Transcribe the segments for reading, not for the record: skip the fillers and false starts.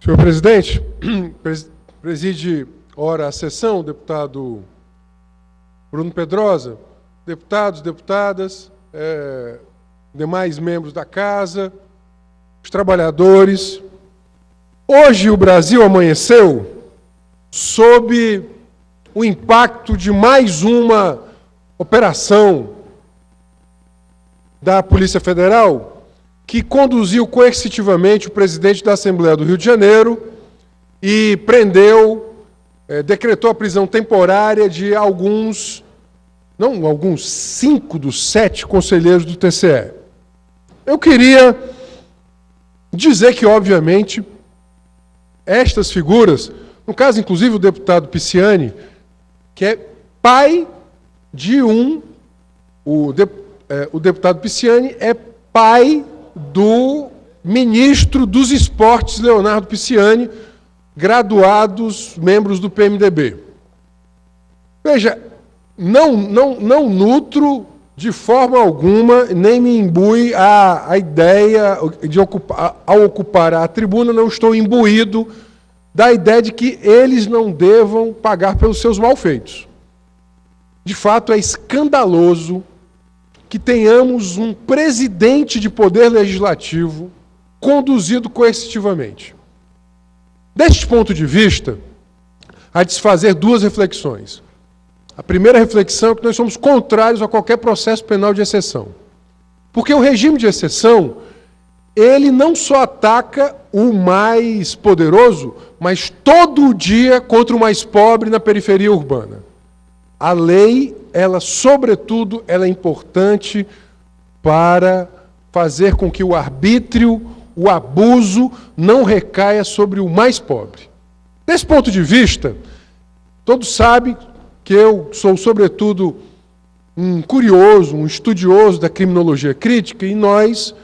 Senhor presidente, preside ora a sessão, deputado Bruno Pedrosa, deputados, deputadas, demais membros da casa, os trabalhadores. Hoje o Brasil amanheceu sob o impacto de mais uma operação da Polícia Federal que conduziu coercitivamente o presidente da Assembleia do Rio de Janeiro e prendeu, decretou a prisão temporária de cinco dos 7 conselheiros do TCE. Eu queria dizer que, obviamente, estas figuras, no caso, inclusive, o deputado Pisciani, que é pai de o deputado Pisciani é pai do ministro dos Esportes, Leonardo Pisciani, graduados, membros do PMDB. Veja, não nutro de forma alguma, nem me imbui a ideia de ao ocupar a tribuna, não estou imbuído da ideia de que eles não devam pagar pelos seus malfeitos. De fato, é escandaloso que tenhamos um presidente de poder legislativo conduzido coercitivamente. Deste ponto de vista, há de se fazer 2 reflexões. A primeira reflexão é que nós somos contrários a qualquer processo penal de exceção. Porque o regime de exceção, ele não só ataca o mais poderoso, mas todo dia contra o mais pobre na periferia urbana. A lei, sobretudo, ela é importante para fazer com que o arbítrio, o abuso, não recaia sobre o mais pobre. Desse ponto de vista, todos sabem que eu sou, sobretudo, um curioso, um estudioso da criminologia crítica, e nós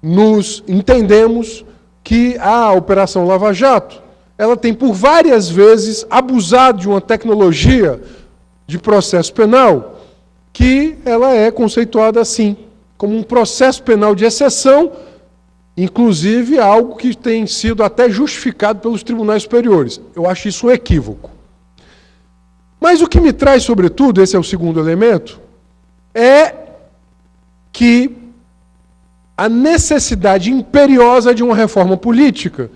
nos entendemos que a Operação Lava Jato, ela tem por várias vezes abusado de uma tecnologia de processo penal, que ela é conceituada assim, como um processo penal de exceção, inclusive algo que tem sido até justificado pelos tribunais superiores. Eu acho isso um equívoco. Mas o que me traz, sobretudo, esse é o segundo elemento, é que a necessidade imperiosa de uma reforma política,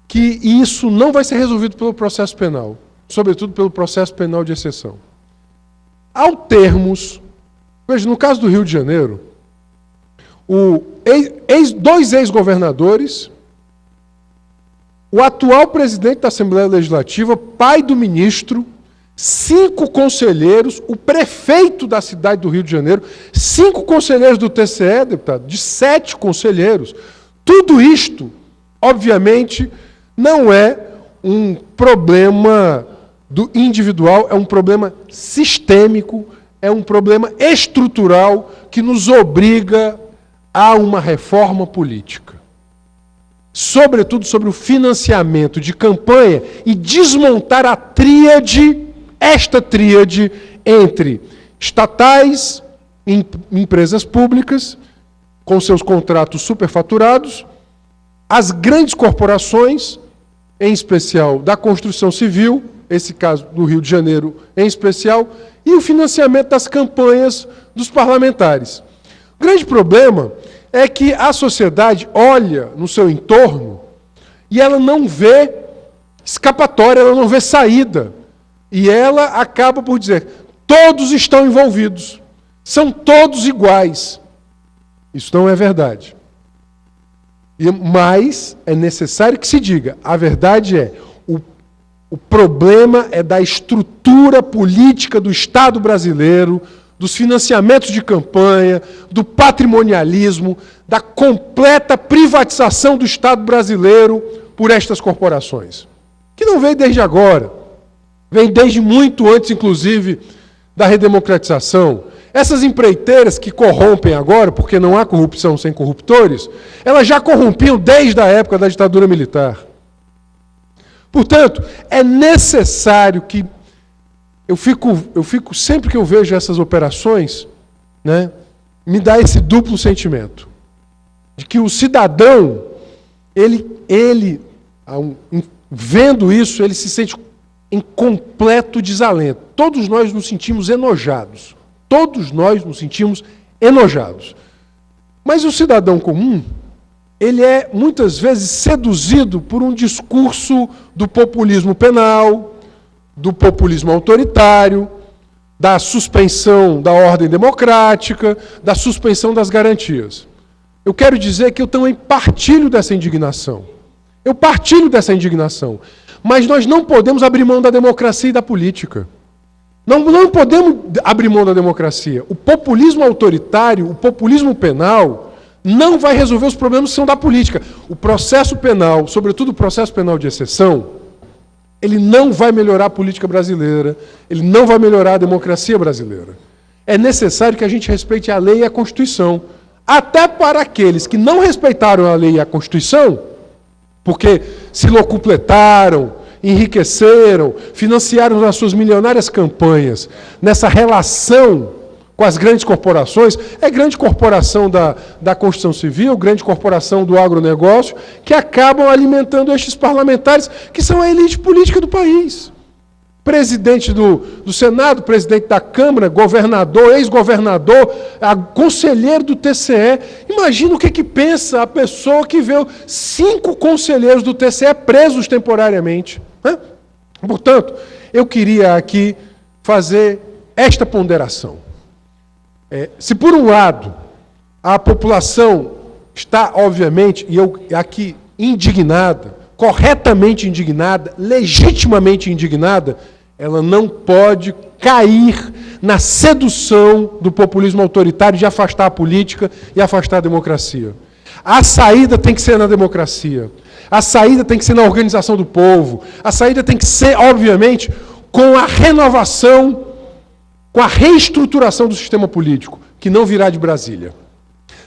que isso não vai ser resolvido pelo processo penal, sobretudo pelo processo penal de exceção. Ao termos, veja, no caso do Rio de Janeiro, 2 ex-governadores, o atual presidente da Assembleia Legislativa, pai do ministro, 5 conselheiros, o prefeito da cidade do Rio de Janeiro, 5 conselheiros do TCE, deputado, de 7 conselheiros. Tudo isto, obviamente, não é um problema do individual, é um problema sistêmico, é um problema estrutural que nos obriga a uma reforma política. Sobretudo sobre o financiamento de campanha e desmontar esta tríade entre estatais, empresas públicas, com seus contratos superfaturados, as grandes corporações, em especial da construção civil, esse caso do Rio de Janeiro em especial, e o financiamento das campanhas dos parlamentares. O grande problema é que a sociedade olha no seu entorno e ela não vê escapatória, ela não vê saída. E ela acaba por dizer, todos estão envolvidos, são todos iguais. Isso não é verdade. Mas é necessário que se diga, a verdade é, o problema é da estrutura política do Estado brasileiro, dos financiamentos de campanha, do patrimonialismo, da completa privatização do Estado brasileiro por estas corporações. Que não veio desde agora, vem desde muito antes, inclusive, da redemocratização. Essas empreiteiras que corrompem agora, porque não há corrupção sem corruptores, elas já corrompiam desde a época da ditadura militar. Portanto, é necessário que eu fico sempre que eu vejo essas operações, né, me dá esse duplo sentimento de que o cidadão ele vendo isso, ele se sente em completo desalento. Todos nós nos sentimos enojados. Todos nós nos sentimos enojados. Mas o cidadão comum, ele é muitas vezes seduzido por um discurso do populismo penal, do populismo autoritário, da suspensão da ordem democrática, da suspensão das garantias. Eu quero dizer que eu também partilho dessa indignação. Eu partilho dessa indignação. Mas nós não podemos abrir mão da democracia e da política. Não podemos abrir mão da democracia. O populismo autoritário, o populismo penal, não vai resolver os problemas que são da política. O processo penal, sobretudo o processo penal de exceção, ele não vai melhorar a política brasileira, ele não vai melhorar a democracia brasileira. É necessário que a gente respeite a lei e a Constituição. Até para aqueles que não respeitaram a lei e a Constituição, porque se locupletaram, enriqueceram, financiaram as suas milionárias campanhas nessa relação com as grandes corporações, é grande corporação da Constituição Civil, grande corporação do agronegócio, que acabam alimentando estes parlamentares, que são a elite política do país. Presidente do Senado, presidente da Câmara, governador, ex-governador, conselheiro do TCE. Imagina o que pensa a pessoa que vê 5 conselheiros do TCE presos temporariamente. Né? Portanto, eu queria aqui fazer esta ponderação. Se por um lado a população está, obviamente, e eu aqui indignada, corretamente indignada, legitimamente indignada, ela não pode cair na sedução do populismo autoritário de afastar a política e afastar a democracia. A saída tem que ser na democracia. A saída tem que ser na organização do povo. A saída tem que ser, obviamente, com a renovação, com a reestruturação do sistema político, que não virá de Brasília.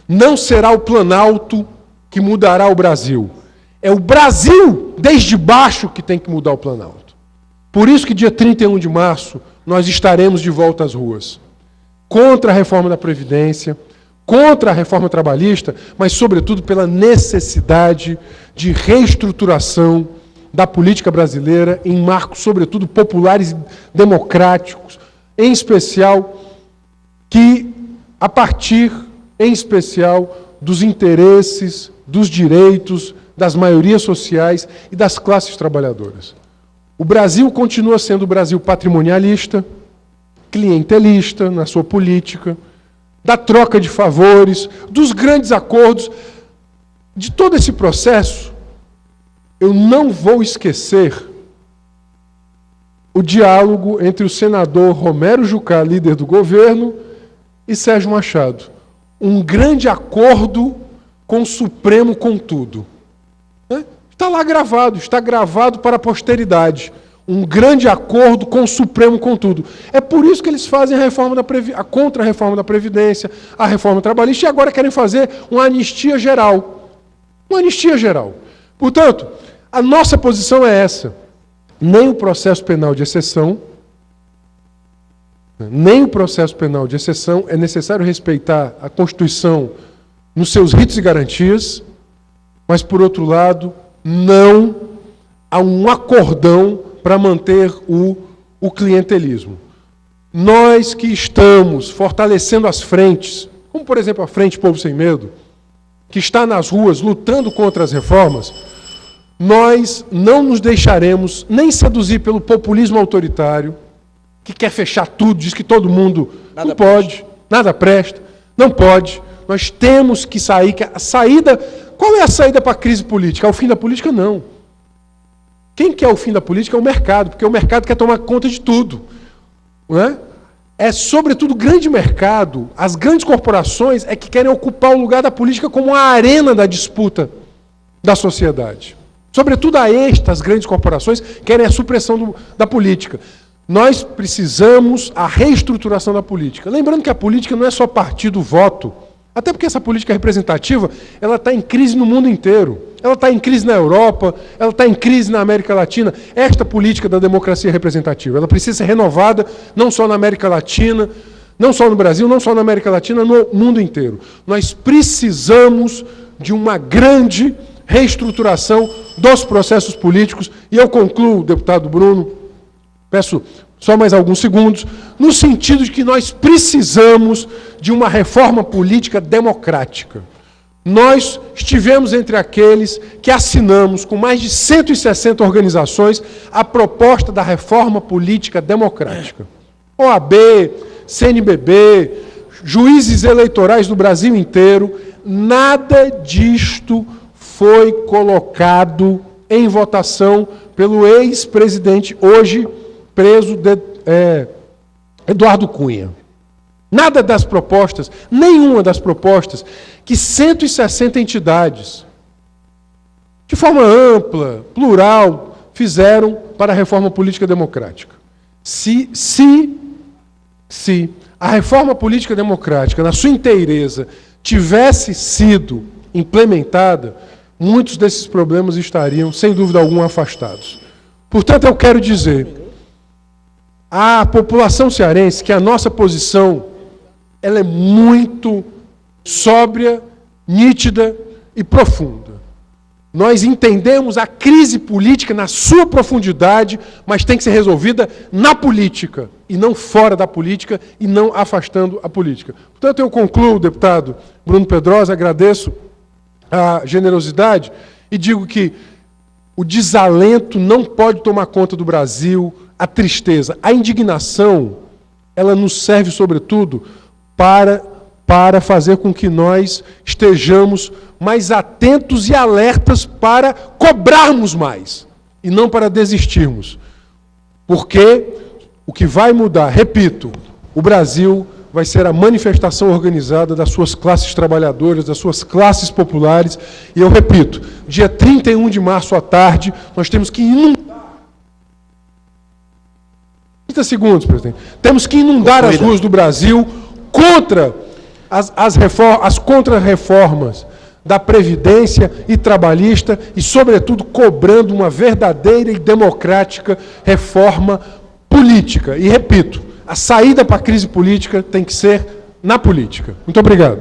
Não será o Planalto que mudará o Brasil. É o Brasil, desde baixo, que tem que mudar o Planalto. Por isso que dia 31 de março nós estaremos de volta às ruas. Contra a reforma da Previdência, contra a reforma trabalhista, mas sobretudo pela necessidade de reestruturação da política brasileira em marcos, sobretudo, populares e democráticos, em especial, que a partir, em especial, dos interesses, dos direitos, das maiorias sociais e das classes trabalhadoras. O Brasil continua sendo o Brasil patrimonialista, clientelista na sua política, da troca de favores, dos grandes acordos. De todo esse processo, eu não vou esquecer o diálogo entre o senador Romero Jucá, líder do governo, e Sérgio Machado. Um grande acordo com o Supremo com tudo. Está lá gravado, está gravado para a posteridade. Um grande acordo com o Supremo com tudo. É por isso que eles fazem a contra-reforma da Previdência, a reforma trabalhista, e agora querem fazer uma anistia geral. Uma anistia geral. Portanto, a nossa posição é essa. Nem o processo penal de exceção, é necessário respeitar a Constituição nos seus ritos e garantias, mas, por outro lado, não há um acordão para manter o clientelismo. Nós que estamos fortalecendo as frentes, como, por exemplo, a Frente Povo Sem Medo, que está nas ruas lutando contra as reformas, nós não nos deixaremos nem seduzir pelo populismo autoritário, que quer fechar tudo, diz que todo mundo não pode, nada presta, não pode. Nós temos que sair. A saída, qual é a saída para a crise política? É o fim da política? Não. Quem quer o fim da política é o mercado, porque o mercado quer tomar conta de tudo. Não é? É, sobretudo, o grande mercado, as grandes corporações é que querem ocupar o lugar da política como uma arena da disputa da sociedade. Sobretudo as grandes corporações querem a supressão da política. Nós precisamos a reestruturação da política. Lembrando que a política não é só partido, voto. Até porque essa política representativa, ela está em crise no mundo inteiro. Ela está em crise na Europa, ela está em crise na América Latina. Esta política da democracia representativa, ela precisa ser renovada não só na América Latina, não só no Brasil, não só na América Latina, no mundo inteiro. Nós precisamos de uma grande reestruturação dos processos políticos. E eu concluo, deputado Bruno, peço só mais alguns segundos, no sentido de que nós precisamos de uma reforma política democrática. Nós estivemos entre aqueles que assinamos, com mais de 160 organizações, a proposta da reforma política democrática. OAB, CNBB, juízes eleitorais do Brasil inteiro, nada disto foi colocado em votação pelo ex-presidente, hoje preso, Eduardo Cunha. Nada das propostas, nenhuma das propostas que 160 entidades, de forma ampla, plural, fizeram para a reforma política democrática. Se a reforma política democrática, na sua inteireza, tivesse sido implementada, muitos desses problemas estariam, sem dúvida alguma, afastados. Portanto, eu quero dizer à população cearense que a nossa posição ela é muito sóbria, nítida e profunda. Nós entendemos a crise política na sua profundidade, mas tem que ser resolvida na política, e não fora da política, e não afastando a política. Portanto, eu concluo, deputado Bruno Pedrosa, agradeço a generosidade, e digo que o desalento não pode tomar conta do Brasil, a tristeza, a indignação, ela nos serve, sobretudo, para fazer com que nós estejamos mais atentos e alertas para cobrarmos mais, e não para desistirmos. Porque o que vai mudar, repito, o Brasil vai ser a manifestação organizada das suas classes trabalhadoras, das suas classes populares, e eu repito, dia 31 de março à tarde, nós temos que inundar... 30 segundos, presidente. Temos que inundar as ruas do Brasil contra as contra-reformas da Previdência e trabalhista e, sobretudo, cobrando uma verdadeira e democrática reforma política. E, repito, a saída para a crise política tem que ser na política. Muito obrigado.